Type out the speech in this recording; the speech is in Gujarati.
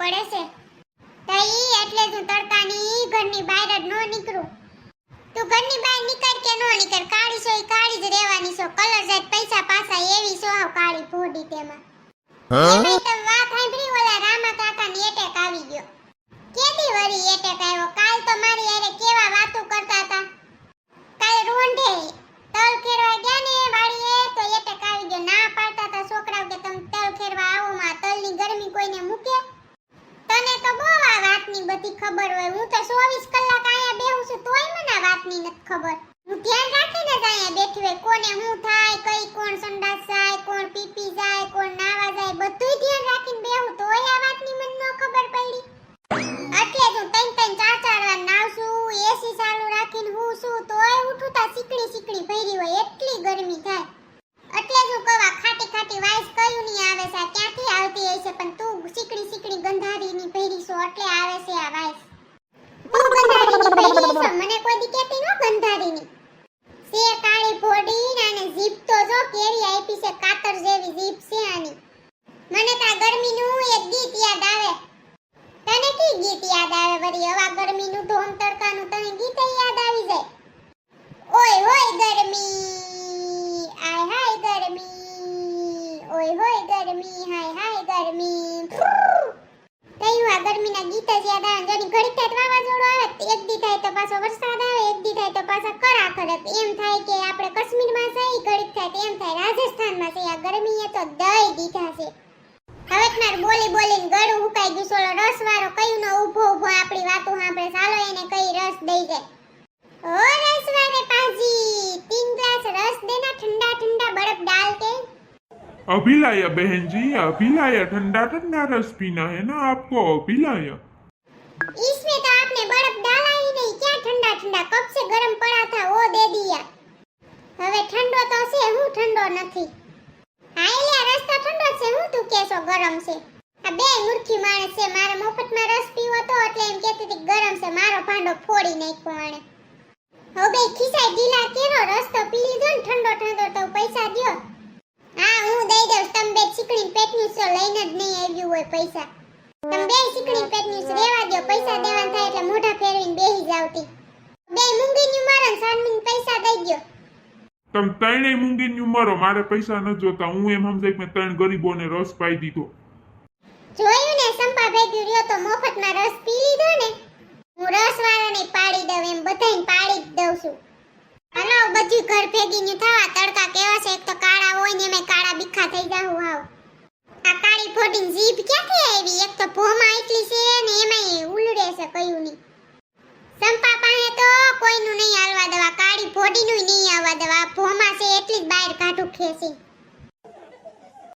પડે છે. તઈ એટલે જ હું તડકાની ઘરની બહાર જ નો નીકળું. તું ઘરની બહાર નીકળ કે નો નીકળ, કાળી છો ઈ કાળી જ રહેવાની છો. કલર જાય પૈસા પાસા એવી છો હાવ કાળી ભોડી તેમાં. એમાંય તો વાત સાંભળી ઓલા રામા કાકાની એટેક આવી ગયો. કેદી વળી એટેક આવ્યો? કાલ તો મારી હારે કેવા વાતો કરતા હતા. કાલ રોંઢે તલ ખેરવા ગયા ને વાડીએ તો એટેક આવી ગયો. ના પાડતા હતા છોકરાઓ કે તમે તલ ખેરવા આવો માં, તલની ગરમી કોઈને મૂકે? તને તો બહુ આ વાતની બધી ખબર હોય. હું તો 24 કલાક અહીંયા બેહું છું તોય મને આ વાતની નથી ખબર. હું ધ્યાન રાખીને જ અહીંયા બેઠી હોય. કોને હું થાય, કઈ કોણ સંડાસ જાય, કોણ પીપી જાય, કોણ નાવા જાય, બધુંય ધ્યાન રાખીને બેહું તોય આ વાતની મને ન ખબર પડી. એટલે જ હું 3-4 વાર નાવ છું, એસી ચાલુ રાખીને હું છું તોય ઉઠું તા ચીકણી ભરી હોય, એટલી ગરમી થાય. એટલે જ હું કવા ખાટી વાઈસ કયું ની આવે છે, ક્યાંથી આવતી હશે? પણ તું ચીકણી ગંધારીની ભરી છો એટલે આવે છે આ વાઈસ. તું ગંધારીની ભરી છો, મને કોઈ દી કહેતી નો ગંધારીની. સે કાળી ભોડી અને જીભ તો જો કેરી આપી છે, કાતર જેવી જીભ છે આની. મને તો આ ગરમીનું એક ગીત યાદ આવે. તને કી ગીત યાદ આવે વળી? હવા ગરમીનું ઢોમ તડકાનું તને ગીત યાદ આવી જાય. ઓય હોય ગરમી, આય હાય ગરમી, ઓય હોય ગરમી, હાય હાય ગરમી. તયું આ ગરમીના ગીત જ યાદ આવે. જણી ઘડી થાય વાવાઝોડું આવે, એક દી થાય તો પાછો વરસાદ આવે, એક દી થાય તો પાછા કરા ખડક. એમ થાય કે આપણે કાશ્મીરમાં જઈ, ઘડી થાય તો એમ થાય રાજસ્થાનમાં છે. આ ગરમીએ તો દઈ દીધા છે. હવે માર બોલીને ગળું હુકાઈ ગયું. સોલો રસ વાળો કયું નો ઊભો આપણી વાતો સાંભળે. ચાલો એને કઈ રસ દઈ જાય. ओ रस वाले पाजी 3 ग्लास रस देना, ठंडा ठंडा बर्फ डाल के। अभी लाया बहन जी, अभी लाया। ठंडा ठंडा रस पीना है ना आपको, अभी लाया। इसमें तो आपने बर्फ डाला ही नहीं, क्या ठंडा ठंडा, कब से गर्म पड़ा था वो दे दिया। હવે ઠંડો તો છે, હું ઠંડો નથી. હા એટલે રસ તો ઠંડો છે, હું તું કેસો ગરમ છે. આ બે મૂર્ખી માણસ છે. મારે મફતમાં રસ પીવો તો એટલે એમ કહેતી હતી ગરમ છે. મારો ભાંડો ફોડી નાખ્યો આણે. હવે ખિસાઈ ઢીલા કેરો, રસ તો પી લીધો ને ઠંડો તો પૈસા દ્યો. હા હું દઈ દઉં. તમે બે ચીકણી પેટની સો લઈને જ નહીં આવ્યું હોય પૈસા. તમે બે ચીકણી પેટની રેવા દો, પૈસા દેવાના થાય એટલે મોઢા ફેરવીને બેહી જાવતી. બે મૂંગીની મારો ને સાનમીન પૈસા દઈ દો. તમે ત્રણેય મૂંગીની ઉંમરો, મારે પૈસા ન જોતા. હું એમ સમજાય કે મેં 3 ગરીબોને રસ પાઈ દીધો. જોયું ને સંપા ભેગી રહ્યો તો મફતમાં રસ પી લીધો ને. હું રસ વાળાને પાડી દઉં, એમ બધાને પાડી જ દઉં છું. હાલો બધું ઘર ભેગી નું થવા. તડકા કેવા છે, એક તો કાળા હોય ને એમાં કાળા બીખા થઈ જાવું હાવ. આ કાળી ફોડીની જીભ ક્યાંથી આવી? એક તો ભોમાં એટલી છે ને એમાંય ઉલડે છે કયું ની. સંપા પાસે તો કોઈનું નહીં હાલવા દેવા, કાળી ફોડીનું નહીં આવવા દેવા.